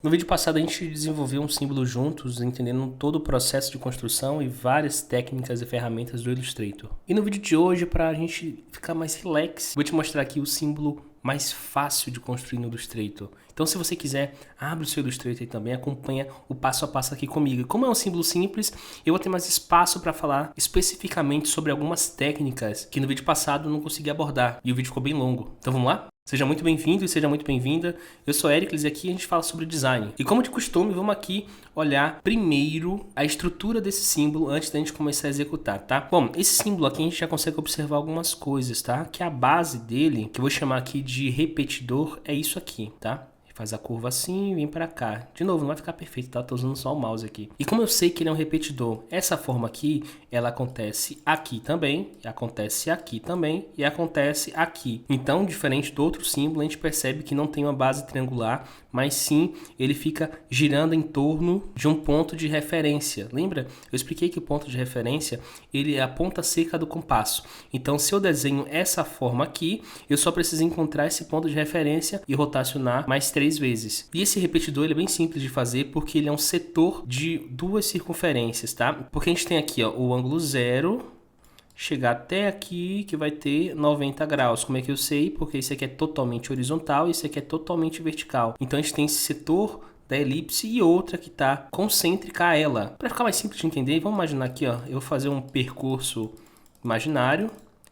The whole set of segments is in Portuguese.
No vídeo passado a gente desenvolveu um símbolo juntos, entendendo todo o processo de construção e várias técnicas e ferramentas do Illustrator. E no vídeo de hoje, para a gente ficar mais relax, vou te mostrar aqui o símbolo mais fácil de construir no Illustrator. Então se você quiser, abre o seu Illustrator e também acompanha o passo a passo aqui comigo. E como é um símbolo simples, eu vou ter mais espaço para falar especificamente sobre algumas técnicas que no vídeo passado eu não consegui abordar e o vídeo ficou bem longo. Então vamos lá? Seja muito bem-vindo e seja muito bem-vinda. Eu sou Éricles e aqui a gente fala sobre design. E como de costume, vamos aqui olhar primeiro a estrutura desse símbolo antes da gente começar a executar, tá? Bom, esse símbolo aqui a gente já consegue observar algumas coisas, tá? Que a base dele, que eu vou chamar aqui de repetidor, é isso aqui, tá? Faz a curva assim e vem para cá. De novo, não vai ficar perfeito, tá? Tô usando só o mouse aqui. E como eu sei que ele é um repetidor, essa forma aqui, ela acontece aqui também, acontece aqui também e acontece aqui. Então, diferente do outro símbolo, a gente percebe que não tem uma base triangular, mas sim ele fica girando em torno de um ponto de referência. Lembra? Eu expliquei que o ponto de referência, ele é a ponta seca do compasso. Então, se eu desenho essa forma aqui, eu só preciso encontrar esse ponto de referência e rotacionar mais 3 vezes. E esse repetidor ele é bem simples de fazer porque ele é um setor de duas circunferências, tá? Porque a gente tem aqui ó, o ângulo 0, chegar até aqui que vai ter 90 graus. Como é que eu sei? Porque esse aqui é totalmente horizontal e esse aqui é totalmente vertical. Então a gente tem esse setor da elipse e outra que está concêntrica a ela. Para ficar mais simples de entender, vamos imaginar aqui, ó, eu vou fazer um percurso imaginário.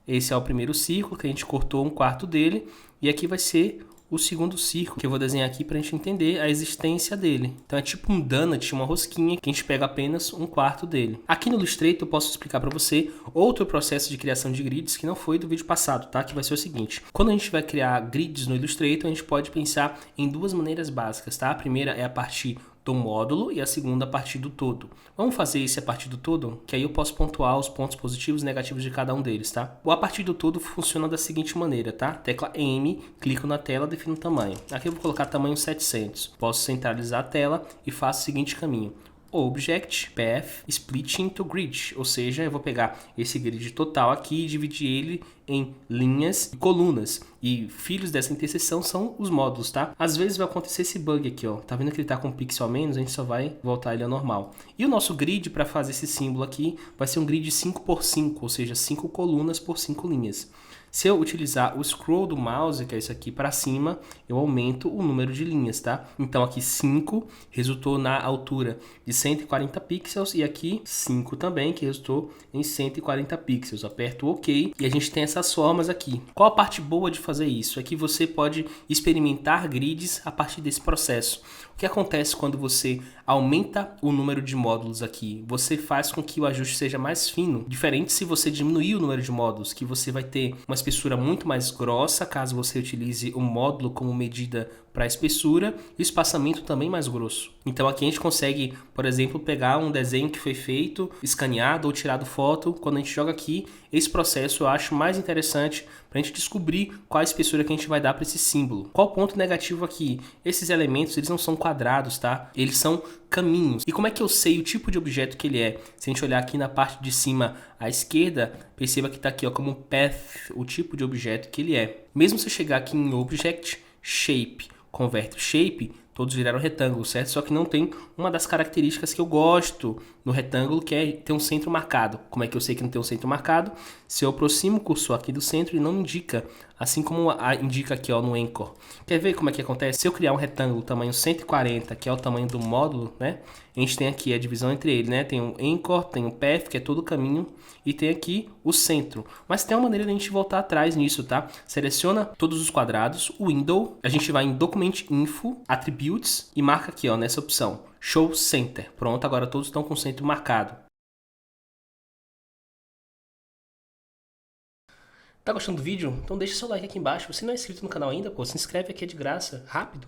Esse é o primeiro círculo que a gente cortou um quarto dele e aqui vai ser o segundo círculo que eu vou desenhar aqui para a gente entender a existência dele. Então é tipo um donut, uma rosquinha, que a gente pega apenas um quarto dele. Aqui no Illustrator eu posso explicar para você outro processo de criação de grids que não foi do vídeo passado, tá? Que vai ser o seguinte. Quando a gente vai criar grids no Illustrator, a gente pode pensar em duas maneiras básicas, tá? A primeira é a partir do módulo e a segunda a partir do todo. Vamos fazer esse a partir do todo? Que aí eu posso pontuar os pontos positivos e negativos de cada um deles, tá? O a partir do todo funciona da seguinte maneira, tá? Tecla M, clico na tela, defino o tamanho. Aqui eu vou colocar tamanho 700. Posso centralizar a tela e faço o seguinte caminho. Object, Path, Split into Grid, ou seja, eu vou pegar esse grid total aqui e dividir ele em linhas e colunas. E filhos dessa interseção são os módulos, tá? Às vezes vai acontecer esse bug aqui, ó. Tá vendo que ele tá com um pixel a menos? A gente só vai voltar ele ao normal. E o nosso grid, para fazer esse símbolo aqui, vai ser um grid 5 por 5, ou seja, 5 colunas por 5 linhas. Se eu utilizar o scroll do mouse, que é isso aqui para cima, eu aumento o número de linhas, tá? Então aqui 5 resultou na altura de 140 pixels e aqui 5 também, que resultou em 140 pixels. Aperto o OK e a gente tem essas formas aqui. Qual a parte boa de fazer isso? É que você pode experimentar grids a partir desse processo. O que acontece quando você aumenta o número de módulos aqui? Você faz com que o ajuste seja mais fino. Diferente se você diminuir o número de módulos, que você vai ter uma espessura muito mais grossa, caso você utilize o módulo como medida para a espessura, e o espaçamento também mais grosso. Então aqui a gente consegue, por exemplo, pegar um desenho que foi feito, escaneado ou tirado foto. Quando a gente joga aqui, esse processo eu acho mais interessante para a gente descobrir qual a espessura que a gente vai dar para esse símbolo. Qual o ponto negativo aqui? Esses elementos, eles não são quadrados, tá? Eles são caminhos. E como é que eu sei o tipo de objeto que ele é? Se a gente olhar aqui na parte de cima à esquerda, perceba que está aqui ó, como path, o tipo de objeto que ele é. Mesmo se eu chegar aqui em Object, Shape, converte shape, todos viraram retângulo, certo? Só que não tem uma das características que eu gosto no retângulo, que é ter um centro marcado. Como é que eu sei que não tem um centro marcado? Se eu aproximo o cursor aqui do centro, ele não indica, assim como indica aqui ó, no Anchor. Quer ver como é que acontece? Se eu criar um retângulo tamanho 140, que é o tamanho do módulo, né? A gente tem aqui a divisão entre ele, né? Tem o Anchor, tem o Path, que é todo o caminho, e tem aqui o centro. Mas tem uma maneira de a gente voltar atrás nisso, tá? Seleciona todos os quadrados, o Window, a gente vai em Document Info, Attributes, e marca aqui ó, nessa opção, Show Center. Pronto, agora todos estão com o centro marcado. Tá gostando do vídeo? Então deixa seu like aqui embaixo. Se não é inscrito no canal ainda, pô, se inscreve aqui, é de graça, rápido.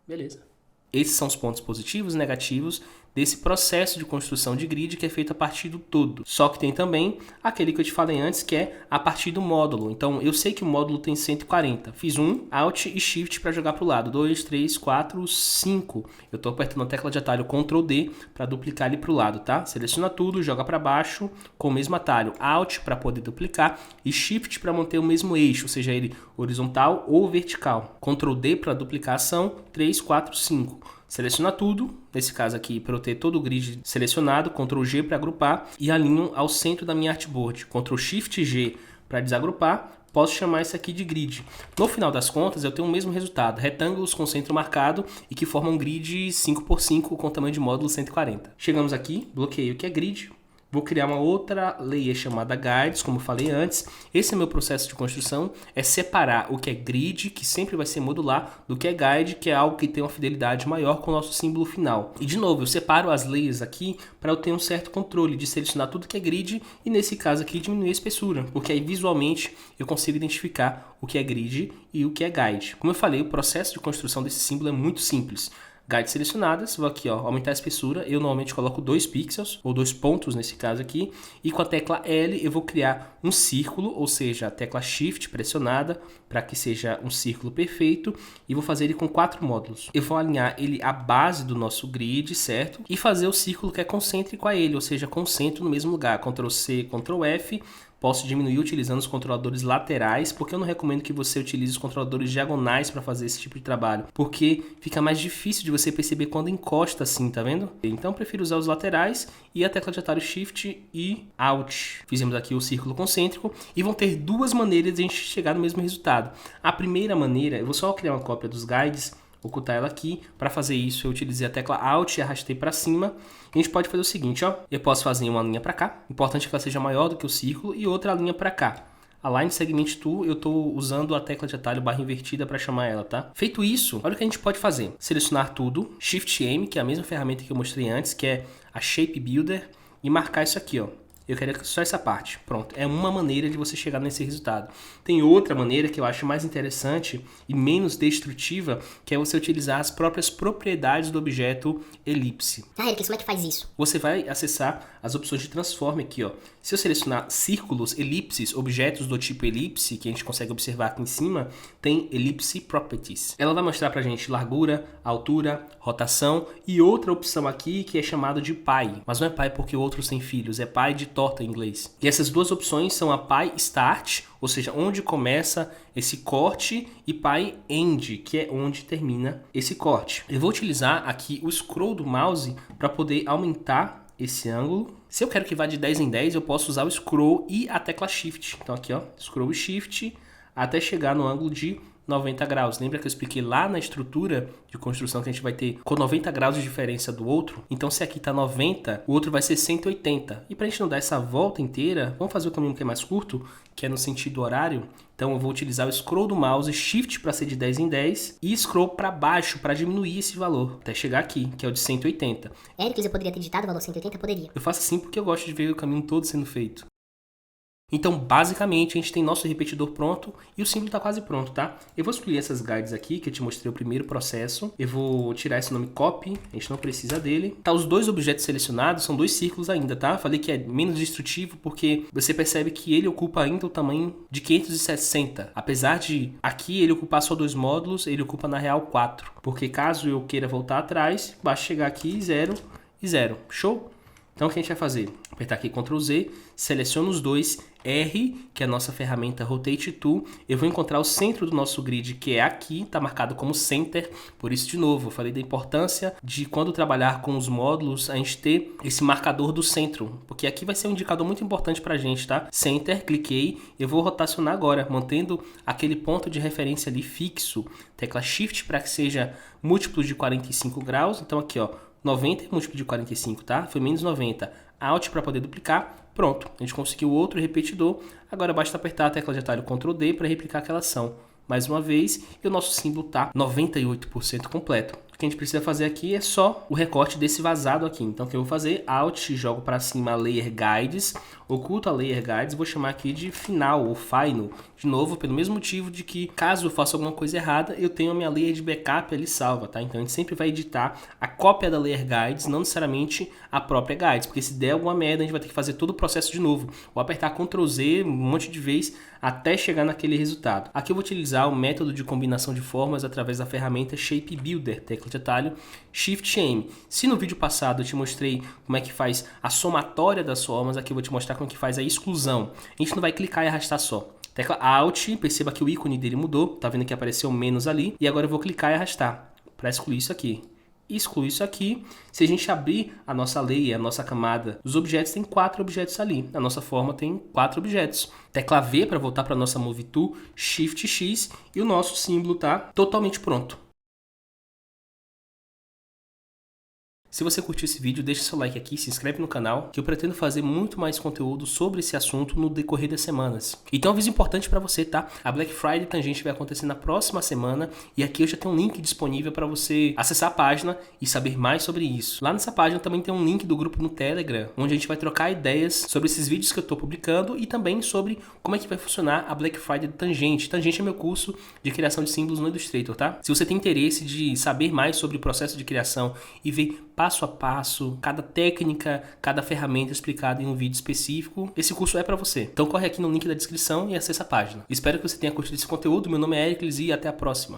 Beleza. Esses são os pontos positivos e negativos desse processo de construção de grid que é feito a partir do todo. Só que tem também aquele que eu te falei antes, que é a partir do módulo. Então, eu sei que o módulo tem 140. Fiz um, Alt e Shift para jogar para o lado. 2, 3, 4, 5. Eu estou apertando a tecla de atalho Ctrl D para duplicar ele para o lado, tá? Seleciona tudo, joga para baixo com o mesmo atalho. Alt para poder duplicar e Shift para manter o mesmo eixo, seja ele horizontal ou vertical. Ctrl D para duplicação, 3, 4, 5. Seleciona tudo, nesse caso aqui, para eu ter todo o grid selecionado, Ctrl G para agrupar e alinho ao centro da minha artboard. Ctrl Shift G para desagrupar, posso chamar isso aqui de grid. No final das contas, eu tenho o mesmo resultado, retângulos com centro marcado e que formam um grid 5x5 com tamanho de módulo 140. Chegamos aqui, bloqueio o que é grid. Vou criar uma outra layer chamada Guides, como eu falei antes. Esse é meu processo de construção, é separar o que é grid, que sempre vai ser modular, do que é guide, que é algo que tem uma fidelidade maior com o nosso símbolo final. E de novo, eu separo as layers aqui para eu ter um certo controle de selecionar tudo que é grid e nesse caso aqui diminuir a espessura, porque aí visualmente eu consigo identificar o que é grid e o que é guide. Como eu falei, o processo de construção desse símbolo é muito simples. Guides selecionadas, vou aqui ó, aumentar a espessura, eu normalmente coloco 2 pixels, ou 2 pontos nesse caso aqui, e com a tecla L eu vou criar um círculo, ou seja, a tecla Shift pressionada, para que seja um círculo perfeito, e vou fazer ele com 4 módulos. Eu vou alinhar ele à base do nosso grid, certo? E fazer o círculo que é concêntrico a ele, ou seja, concentro no mesmo lugar, Ctrl C, Ctrl F. Posso diminuir utilizando os controladores laterais, porque eu não recomendo que você utilize os controladores diagonais para fazer esse tipo de trabalho, porque fica mais difícil de você perceber quando encosta assim, tá vendo? Então eu prefiro usar os laterais e a tecla de atalho Shift e Alt. Fizemos aqui o círculo concêntrico e vão ter duas maneiras de a gente chegar no mesmo resultado. A primeira maneira, eu vou só criar uma cópia dos guides, ocultar ela aqui. Para fazer isso eu utilizei a tecla Alt e arrastei para cima. A gente pode fazer o seguinte, ó, eu posso fazer uma linha para cá, importante que ela seja maior do que o círculo, e outra linha para cá. Align Segment Tool, eu estou usando a tecla de atalho barra invertida para chamar ela, tá? Feito isso, olha o que a gente pode fazer. Selecionar tudo, Shift M, que é a mesma ferramenta que eu mostrei antes, que é a Shape Builder, e marcar isso aqui, ó. Eu quero só essa parte. Pronto, é uma maneira de você chegar nesse resultado. Tem outra maneira que eu acho mais interessante e menos destrutiva, que é você utilizar as próprias propriedades do objeto elipse. Eric, como é que faz isso? Você vai acessar as opções de transform aqui, ó. Se eu selecionar círculos, elipses, objetos do tipo elipse, que a gente consegue observar aqui em cima, tem Ellipse Properties. Ela vai mostrar pra gente largura, altura, rotação e outra opção aqui que é chamada de Pi. Mas não é Pi porque outros têm filhos, é Pi de torta em inglês. E essas duas opções são a Pi Start, ou seja, onde começa esse corte, e Pi End, que é onde termina esse corte. Eu vou utilizar aqui o scroll do mouse para poder aumentar esse ângulo. Se eu quero que vá de 10 em 10, eu posso usar o scroll e a tecla Shift. Então aqui, ó, scroll e Shift até chegar no ângulo de 90 graus. Lembra que eu expliquei lá na estrutura de construção que a gente vai ter com 90 graus de diferença do outro? Então se aqui está 90, o outro vai ser 180. E para a gente não dar essa volta inteira, vamos fazer o caminho que é mais curto, que é no sentido horário. Então eu vou utilizar o scroll do mouse, Shift para ser de 10 em 10 e scroll para baixo para diminuir esse valor, até chegar aqui, que é o de 180. Eric, eu poderia ter digitado o valor 180? Poderia. Eu faço assim porque eu gosto de ver o caminho todo sendo feito. Então, basicamente, a gente tem nosso repetidor pronto e o símbolo está quase pronto, tá? Eu vou excluir essas guides aqui, que eu te mostrei o primeiro processo. Eu vou tirar esse nome copy, a gente não precisa dele. Tá, os dois objetos selecionados são dois círculos ainda, tá? Falei que é menos destrutivo porque você percebe que ele ocupa ainda o tamanho de 560. Apesar de aqui ele ocupar só 2 módulos, ele ocupa na real 4. Porque caso eu queira voltar atrás, basta chegar aqui 0 e 0. Show? Então o que a gente vai fazer? Apertar aqui Ctrl Z, seleciono os dois, R, que é a nossa ferramenta Rotate Tool, eu vou encontrar o centro do nosso grid, que é aqui, está marcado como Center, por isso de novo, eu falei da importância de quando trabalhar com os módulos, a gente ter esse marcador do centro, porque aqui vai ser um indicador muito importante para a gente, tá? Center, cliquei, eu vou rotacionar agora, mantendo aquele ponto de referência ali fixo, tecla Shift para que seja múltiplo de 45 graus, então aqui ó, 90 é múltiplo de 45, tá? Foi menos 90. Alt para poder duplicar. Pronto, a gente conseguiu outro repetidor. Agora basta apertar a tecla de atalho Ctrl D para replicar aquela ação. Mais uma vez, e o nosso símbolo está 98% completo. O que a gente precisa fazer aqui é só o recorte desse vazado aqui. Então o que eu vou fazer? Alt, jogo para cima a Layer Guides, oculto a Layer Guides, vou chamar aqui de Final ou Final. De novo, pelo mesmo motivo de que caso eu faça alguma coisa errada, eu tenho a minha layer de backup ali salva, tá? Então a gente sempre vai editar a cópia da Layer Guides, não necessariamente a própria Guides, porque se der alguma merda, a gente vai ter que fazer todo o processo de novo. Vou apertar Ctrl Z um monte de vez até chegar naquele resultado. Aqui eu vou utilizar o método de combinação de formas através da ferramenta Shape Builder, tecla de atalho Shift M. Se no vídeo passado eu te mostrei como é que faz a somatória das formas, aqui eu vou te mostrar como é que faz a exclusão. A gente não vai clicar e arrastar só. Tecla Alt, perceba que o ícone dele mudou, tá vendo que apareceu menos ali, e agora eu vou clicar e arrastar para excluir isso aqui. excluo isso aqui. Se a gente abrir a nossa layer, a nossa camada dos objetos, tem 4 objetos ali. A nossa forma tem 4 objetos. Tecla V para voltar para a nossa Move Tool, Shift X e o nosso símbolo está totalmente pronto. Se você curtiu esse vídeo, deixa seu like aqui, se inscreve no canal, que eu pretendo fazer muito mais conteúdo sobre esse assunto no decorrer das semanas. E tem um aviso importante para você, tá? A Black Friday Tangente vai acontecer na próxima semana e aqui eu já tenho um link disponível para você acessar a página e saber mais sobre isso. Lá nessa página também tem um link do grupo no Telegram, onde a gente vai trocar ideias sobre esses vídeos que eu estou publicando e também sobre como é que vai funcionar a Black Friday Tangente. Tangente é meu curso de criação de símbolos no Illustrator, tá? Se você tem interesse de saber mais sobre o processo de criação e ver passo a passo, cada técnica, cada ferramenta explicada em um vídeo específico, esse curso é para você. Então corre aqui no link da descrição e acessa a página. Espero que você tenha curtido esse conteúdo. Meu nome é Ericles e até a próxima.